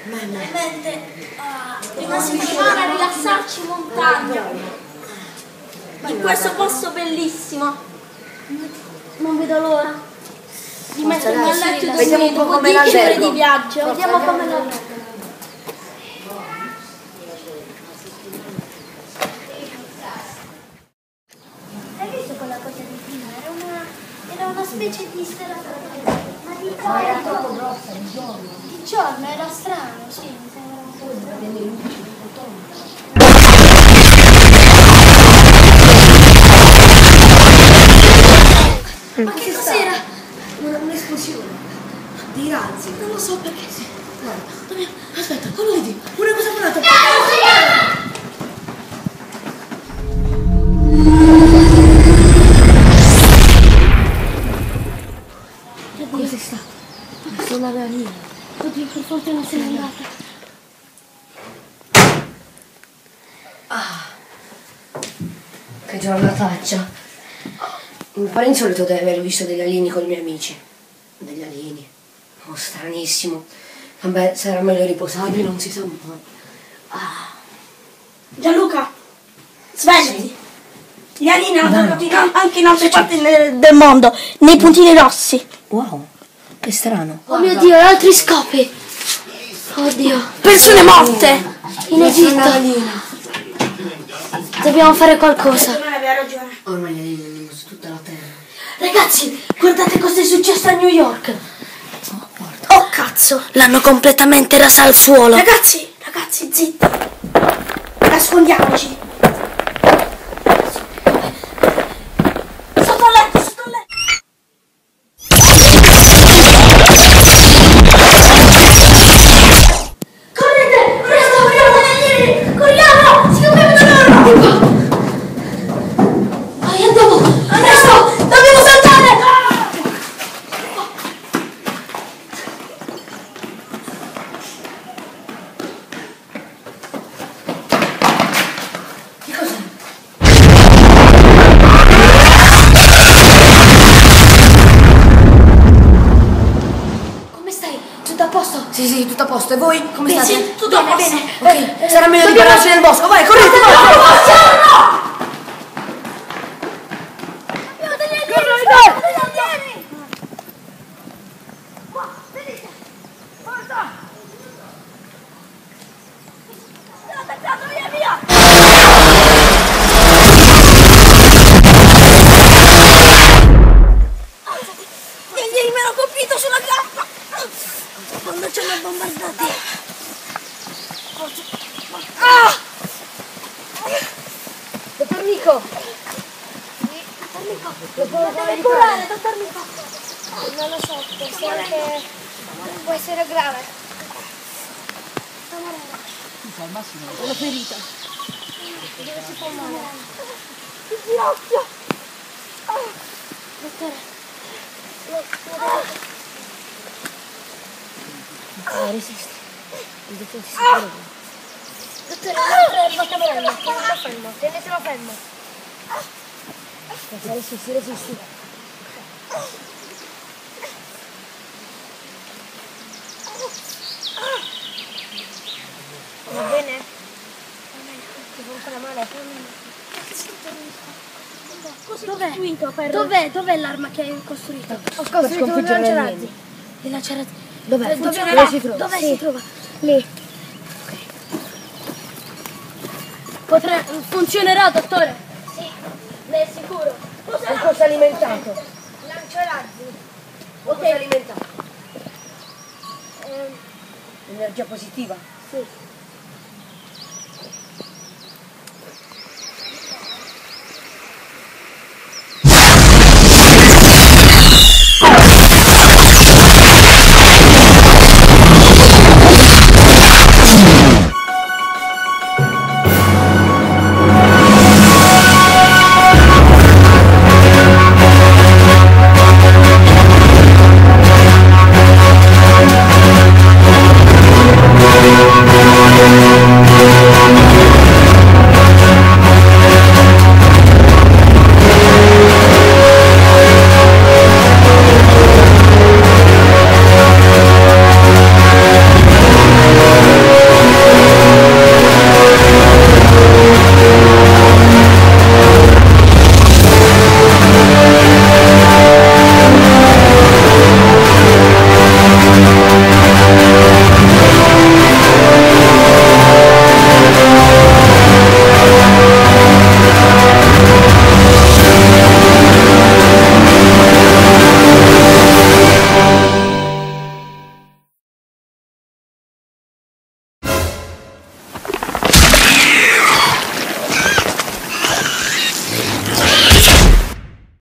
Veramente una settimana a rilassarci in montagna. In questo posto bellissimo. Non vedo l'ora di mettermi a letto e dormire dopo 10 ore di viaggio. Vediamo come l'albergo. Hai visto quella cosa di prima? Era una specie di stella. Ma era troppo grossa di giorno. Di giorno era strano, sì, mi sembra un po'. Delle luci, ma che cos'era? Un'esplosione. Dei razzi. Non lo so perché. Guarda. Aspetta, quello vedi? Una cosa volata. Cosa è stato? Sono la linea. Oddio, per fortuna se n'è andata. Che giornataccia. Mi pare insolito di aver visto degli alieni con i miei amici. Degli alieni. Oh, stranissimo. Vabbè, sarà meglio riposarmi, non si sa mai. Gianluca, svegliati. Gli alieni hanno toccato anche in altre parti del mondo, nei puntini rossi. Wow, che strano. Oh mio Dio, altri scopi. Oddio. Persone morte. In Egitto. Dobbiamo fare qualcosa. Aveva ragione. Ormai gli alieni hanno su tutta la terra. Ragazzi, guardate cosa è successo a New York. Oh cazzo, l'hanno completamente rasa al suolo. Ragazzi, zitti. Nascondiamoci. Sotto il letto, sotto il letto. Correte, presto, vogliamo venire. Corriamo, scappiamo da loro. Vai, andiamo. Presto, dobbiamo saltare. Sì, tutto a posto. E voi come state? Sì, tutto a posto. Bene. Ok, sarà meglio ripararci nel bosco. Vai, correte! Abbiamo degli alieni! Venite! Forza! Sono attaccato, via! Gli alieni mi hanno colpito sulla gamba! Quando ci hanno bombardati! Dottor Nico. Deve curare, dottor Nico! Non lo so, può essere grave. Sono ferita. Dove si fa male? Il ginocchio! Dottore. Resisti. Il dottore si Dottore, tenetelo fermo. Tenetelo fermo. resisti. Va bene? Ti fa ancora male? Dov'è l'arma che hai costruito? Ho costruito un lanciarazzi. Il lanciarazzi. Dov'è? Dove si trova? Lì. Funzionerà, dottore? Sì, ne è sicuro. Con cosa alimentato? Lanciarazzi. Con cosa alimentato? Energia positiva? Sì.